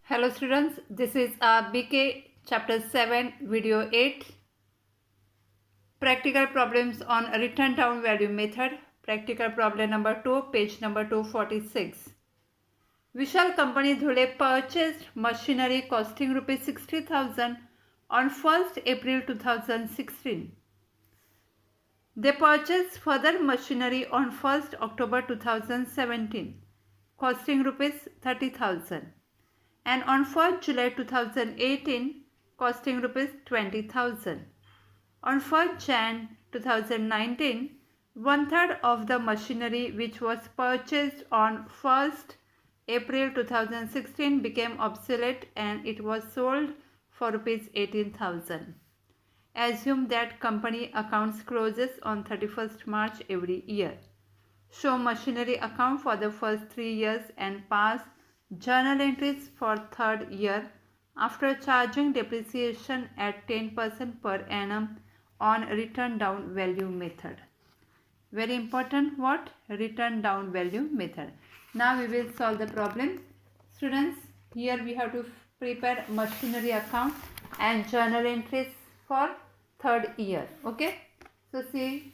Hello students, this is BK chapter 7 video 8 practical problems on return down value method. Practical problem number 2, page number 246. Vishal Company Dhule purchased machinery costing rupees 60,000 on 1st April 2016. They purchased further machinery on 1st October 2017 costing rupees 30,000. And on 1st July 2018 costing rupees 20,000. On 1st Jan 2019, one-third of the machinery which was purchased on 1st April 2016 became obsolete and it was sold for rupees 18,000. Assume that company accounts closes on 31st March every year. Show machinery account for the first 3 years and pass journal entries for third year after charging depreciation at 10% per annum on return down value method. Very important, what? Return down value method. Now we will solve the problem. Students, here we have to prepare machinery account and journal entries for third year. Okay. So see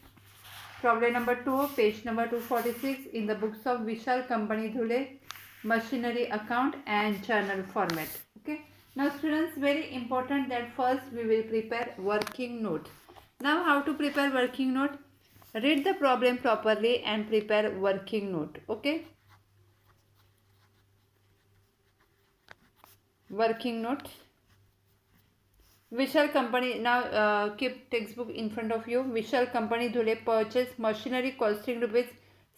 problem number 2, page number 246 in the books of Vishal Company Dhule, machinery account and journal format. Okay. Now students, very important that first we will prepare working note. Now how to prepare working note? Read the problem properly and prepare working note. Okay. Working note. Vishal Company, now keep textbook in front of you. Vishal Company Dhule purchased machinery costing rupees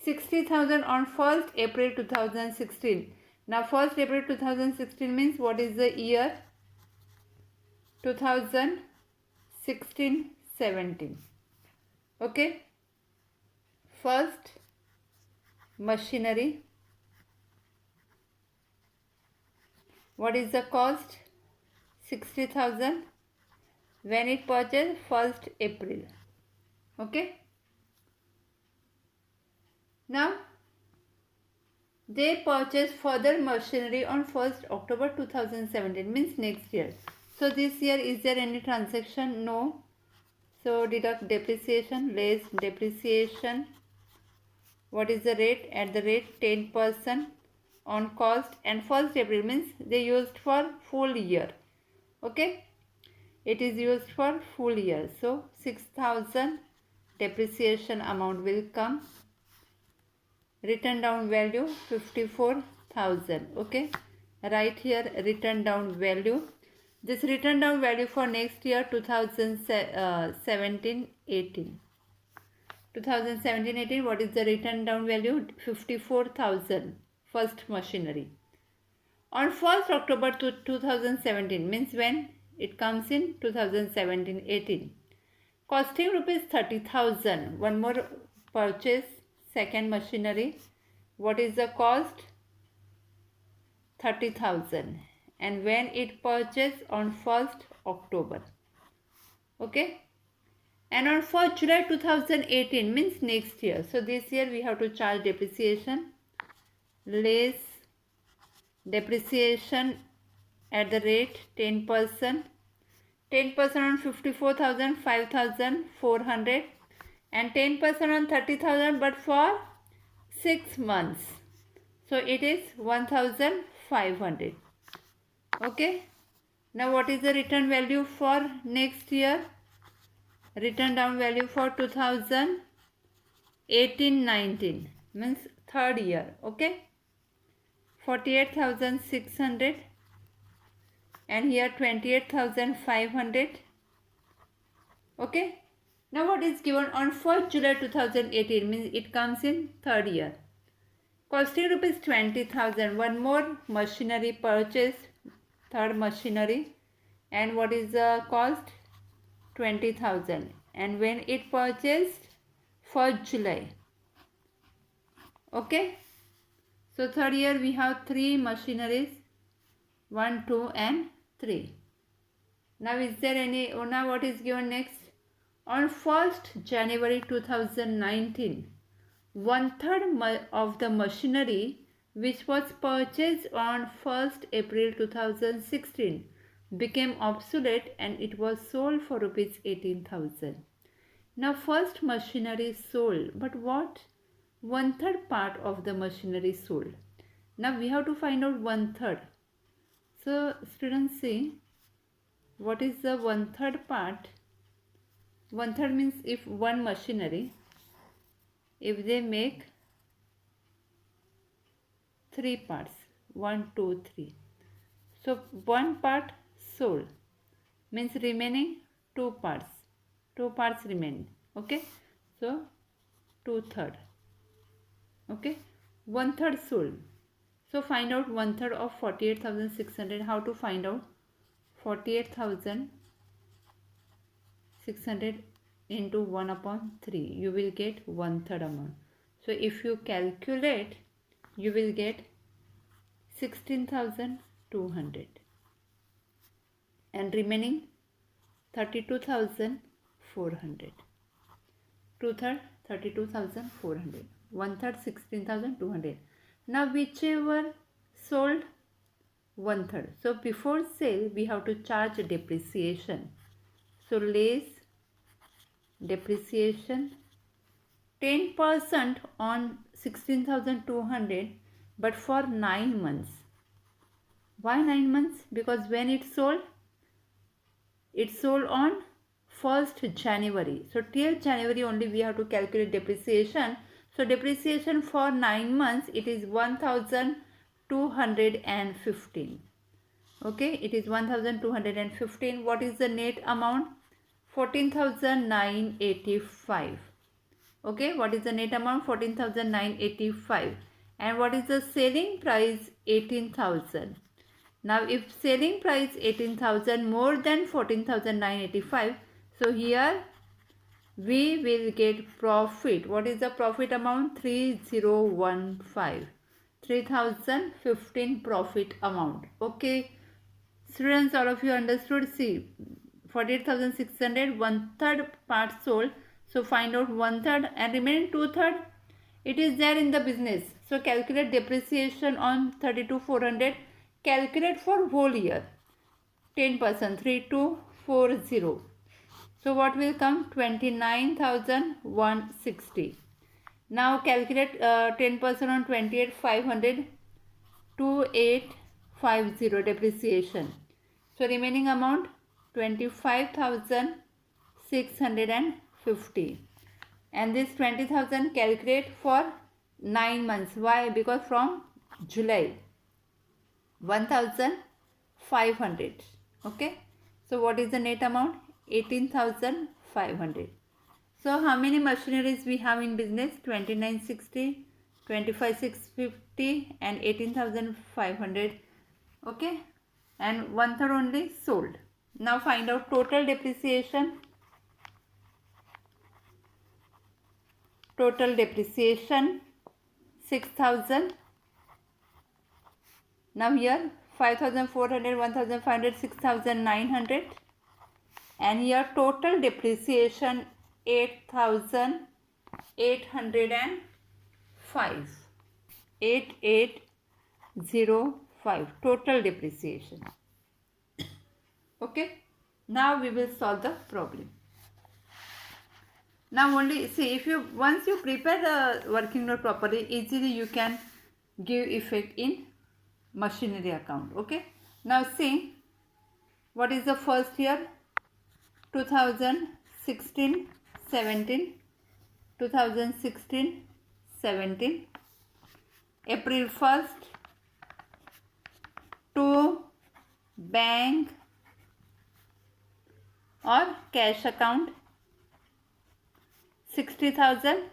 60,000 on 1st April 2016. Now 1st April 2016 means what is the year? 2016-17. Okay. First machinery. What is the cost? 60,000. When it purchased? 1st April. Okay. Now they purchased further machinery on 1st October 2017 means next year. So this year is there any transaction? No. So deduct depreciation, less depreciation. What is the rate? At the rate 10% on cost, and 1st April means they used for full year. Okay. It is used for full year. So 6,000 depreciation amount will come. Written down value 54,000. Okay. Right here written down value. This written down value for next year 2017-18. 2017-18, what is the written down value? 54,000. First machinery. On 1st October 2017 means when it comes in 2017-18. Costing rupees 30,000. One more purchase, second machinery. What is the cost? 30,000. And when it purchased? On 1st October. Okay. And on 1st July 2018 means next year. So this year we have to charge depreciation, less depreciation at the rate 10%. 10% on 54,000, 5,400, and 10% on 30,000, but for 6 months. So it is 1,500. Okay. Now what is the return value for next year? Return down value for 2018-19 means third year. Okay. 48,600 and here 28,500. Okay. Now what is given on 1st July 2018 means it comes in third year. Costing rupees 20,000. One more machinery purchased, third machinery, and what is the cost? 20,000. And when it purchased? 1st July. Okay. So third year we have 3 machineries, 1, 2 and 3. Now is there any, now what is given next? On 1st January 2019, one third of the machinery which was purchased on 1st April 2016 became obsolete and it was sold for rupees 18,000. Now first machinery sold, but what? 1/3 part of the machinery sold. Now we have to find out 1/3. So students, see what is the 1/3 part. 1/3 means if one machinery, if they make 3 parts, 1, 2, 3. So one part sold means remaining 2 parts. 2 parts remain. Okay. So 2/3. Okay. 1/3 sold. So find out 1/3 of 48,600. How to find out 48,600 into 1/3? You will get 1/3 amount. So if you calculate, you will get 16,200 and remaining 32,400. 2/3 32,400. 1/3 16,200. Now whichever sold 1/3. So before sale we have to charge depreciation. So less depreciation 10% on 16,200, but for 9 months. Why 9 months? Because when it sold on 1st January. So till January only we have to calculate depreciation. So depreciation for 9 months, it is 1,215. Okay, it is 1,215. What is the net amount? 14,985. Okay, what is the net amount? 14,985. And what is the selling price? 18,000. Now if selling price 18,000 more than 14,985, so here we will get profit. What is the profit amount? 3015. 3015 profit amount. Okay, students, all of you understood? See, 48,600, 1/3 part sold. So find out 1/3 and remaining 2/3. It is there in the business. So calculate depreciation on 32,400. Calculate for whole year. 10%, 3240. So what will come? 29,160. Now calculate 10% on 28,500. 2850 depreciation. So remaining amount 25,650. And this 20,000 calculate for 9 months. Why? Because from July 1,500. Okay. So what is the net amount? 18,500. So how many machineries we have in business? 2960, 25,650 and 18,500. Okay. And 1/3 only sold. Now find out total depreciation. Total depreciation 6,000. Now here 5,400, 1,500, 6,900. And here total depreciation 8,805. 8,805 total depreciation. Okay. Now we will solve the problem. Now only see, if you once you prepare the working note properly, easily you can give effect in machinery account. Okay. Now see, what is the first year? 2016 17. 2016 17. April 1st to bank or cash account 60,000.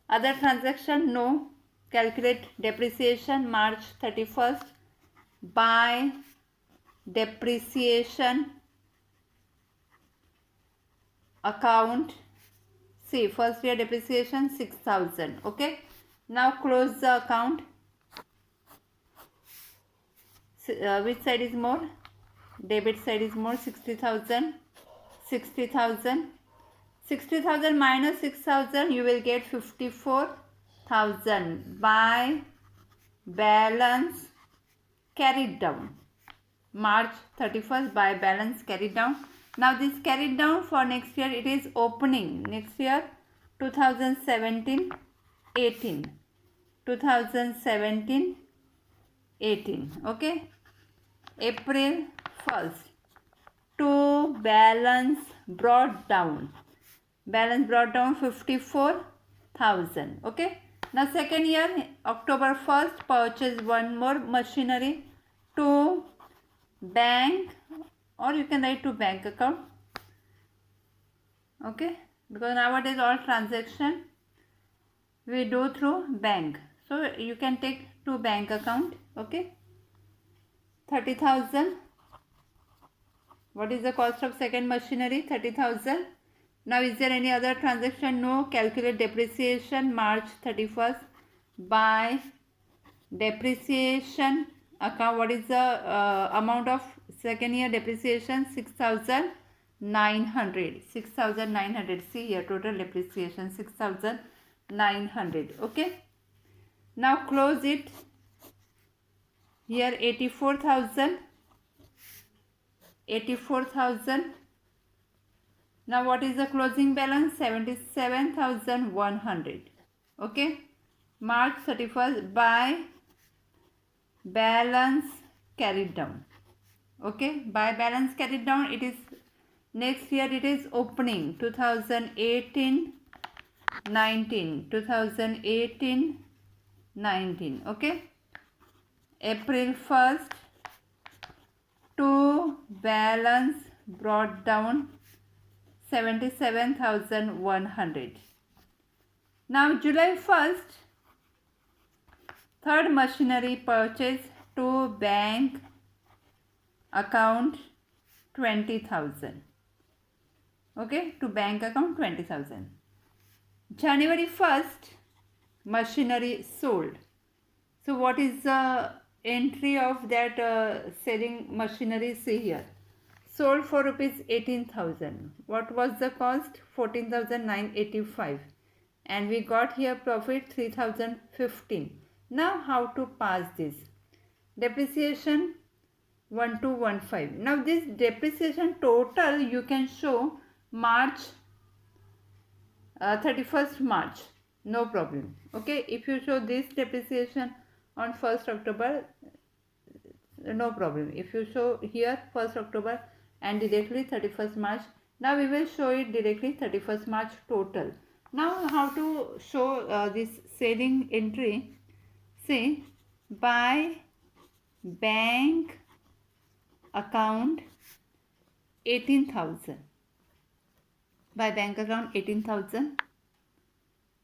Other transaction no. Calculate depreciation March 31st by depreciation account. See, first year depreciation 6,000. Okay. Now close the account. Which side is more? Debit side is more. 60,000. 60,000. 60,000 minus 6,000, you will get 54,000 by balance carried down. March 31st by balance carried down. Now this carried down for next year, it is opening next year 2017 18, 2017 18. Okay, April 1st to balance brought down 54,000. Okay, now second year October 1st purchase one more machinery to bank, or you can write to bank account. Okay, because nowadays all transaction we do through bank, so you can take to bank account. Okay, 30,000. What is the cost of second machinery? 30,000. Now is there any other transaction? No. Calculate depreciation March 31st by depreciation account. What is the amount of second year depreciation? 6,900. 6,900. See here, total depreciation 6,900. Okay, now close it here. 84,000. 84,000. Now what is the closing balance? 77,100. Okay, March 31st by balance carried down. Okay, by balance carried down, it is next year, it is opening 2018 19, 2018 19. Okay, April 1st to balance brought down 77,100. Now July 1st, third machinery purchase to bank account 20,000. Okay, to bank account 20,000. January 1st, machinery sold. So what is the entry of that selling machinery? See here, sold for rupees 18,000. What was the cost? 14,985, and we got here profit 3,015. Now how to pass this? Depreciation 1215. Now this depreciation total you can show March 31st March, no problem. Okay, if you show this depreciation on 1st October, no problem. If you show here 1st October and directly 31st March, now we will show it directly 31st March total. Now how to show this selling entry? Say by bank account 18,000. By bank account 18,000.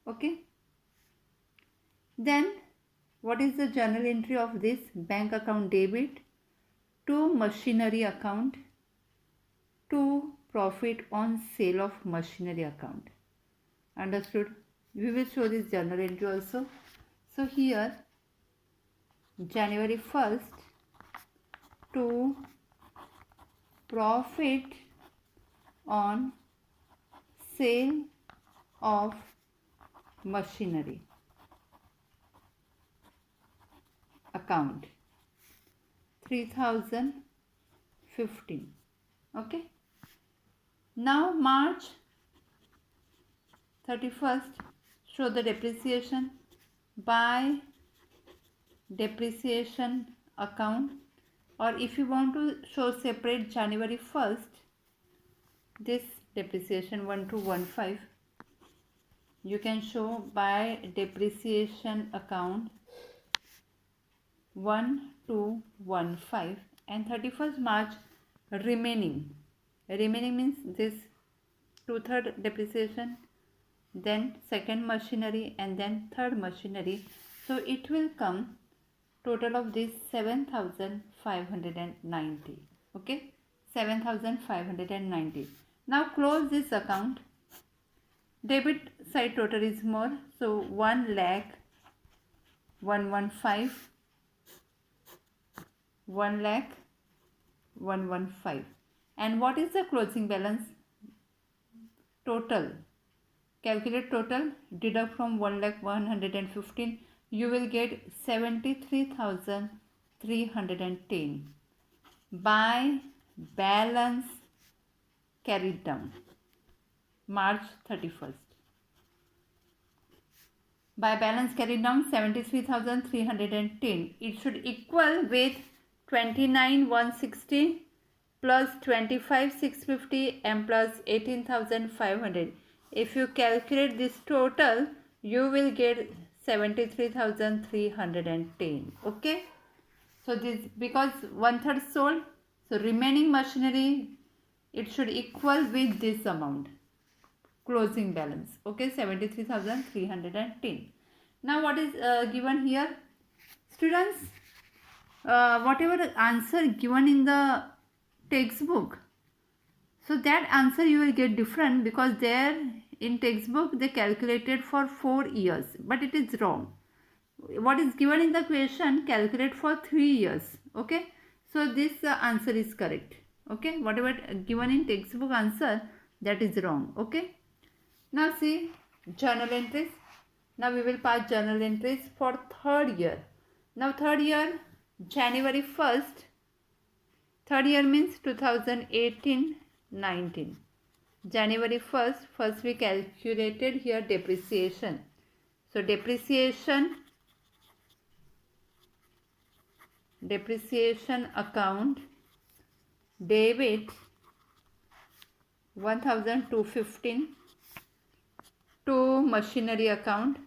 Okay, then what is the journal entry of this? Bank account debit to machinery account to profit on sale of machinery account. Understood? We will show this journal entry also. So here January 1st to profit on sale of machinery account 3,015. Okay, now March 31st, show the depreciation by depreciation account, or if you want to show separate January 1st, this depreciation 1215, you can show by depreciation account 1215, and 31st March remaining means this 2/3 depreciation, then second machinery, and then third machinery. So it will come total of this 7,590. Okay, 7,590. Now close this account. Debit side total is more, so 1,115, 1,115. And what is the closing balance? Total. Calculate total, deduct from 1,115 you will get 73,310 by balance carried down March 31st. By balance carried down 73,310. It should equal with 29,160 plus 25,650 and plus 18,500. If you calculate this total, you will get 73,310. Okay. So this, because 1/3 sold, so remaining machinery, it should equal with this amount. Closing balance. Okay, 73,310. Now what is given here? Students, whatever answer given in the textbook, so that answer you will get different, because there in textbook they calculated for 4 years, but it is wrong. What is given in the question, calculate for 3 years. Okay, so this answer is correct. Okay, whatever given in textbook answer, that is wrong. Okay. Now see journal entries. Now we will pass journal entries for 3rd year. Now 3rd year, January 1st, 3rd year means 2018-19. January 1st, first we calculated here depreciation. So depreciation account, debit 1,215 to machinery account,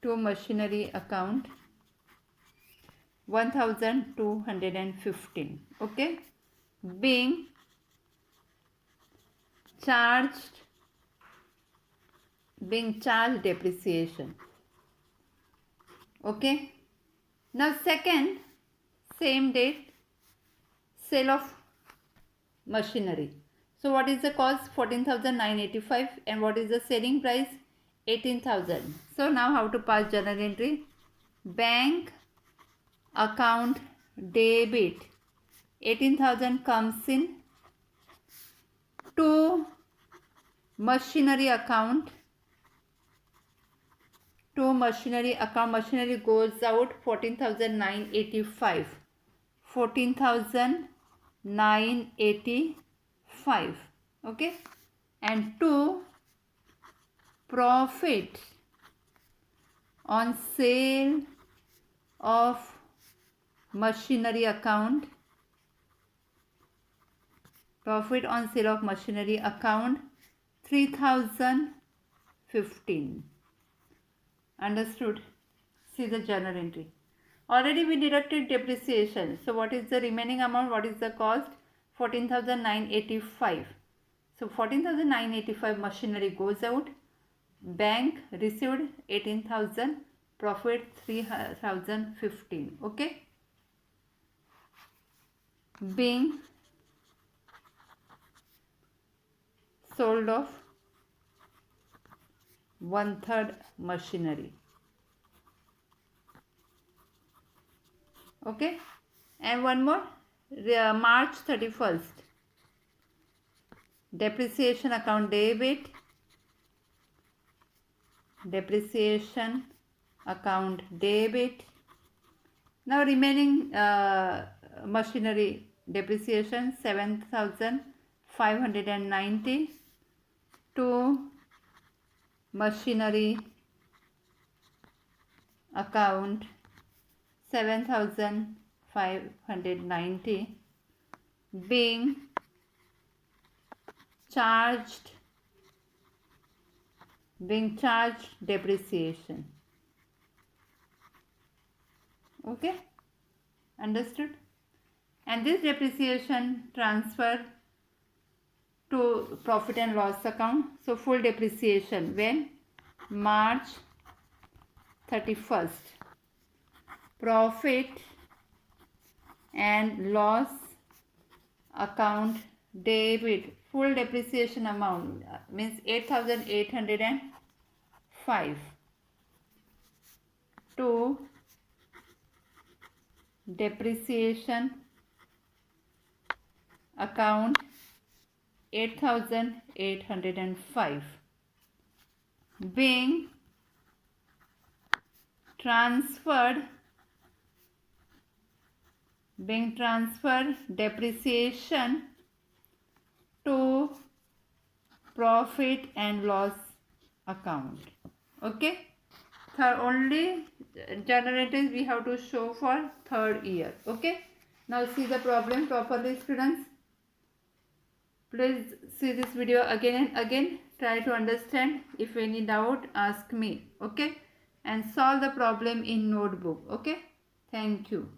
1,215. Okay, being charged depreciation. Okay. Now second, same date, sale of machinery. So what is the cost? 14,985, and what is the selling price? 18,000. So now how to pass journal entry? Bank account debit 18,000 comes in to machinery account. Machinery goes out 14,985. 14,985. Okay, and to profit on sale of machinery account, 3,015. Understood? See the journal entry. Already we deducted depreciation. So what is the remaining amount? What is the cost? 14,985. So 14,985 machinery goes out. Bank received 18,000. Profit 3,015. Okay. Being sold off 1/3 machinery. Okay, and one more, March 31st, depreciation account debit, Now remaining machinery depreciation 7,590 to machinery account 7,590 being charged depreciation. Okay, understood? And this depreciation transfer to profit and loss account. So full depreciation when? March 31st. Profit and loss account debit, full depreciation amount means 8,805 to depreciation account 8,805 being transferred depreciation to profit and loss account. Okay, third only generators we have to show for third year. Okay, now see the problem properly, students. Please see this video again and again. Try to understand. If any doubt, ask me. Okay, and solve the problem in notebook. Okay, thank you.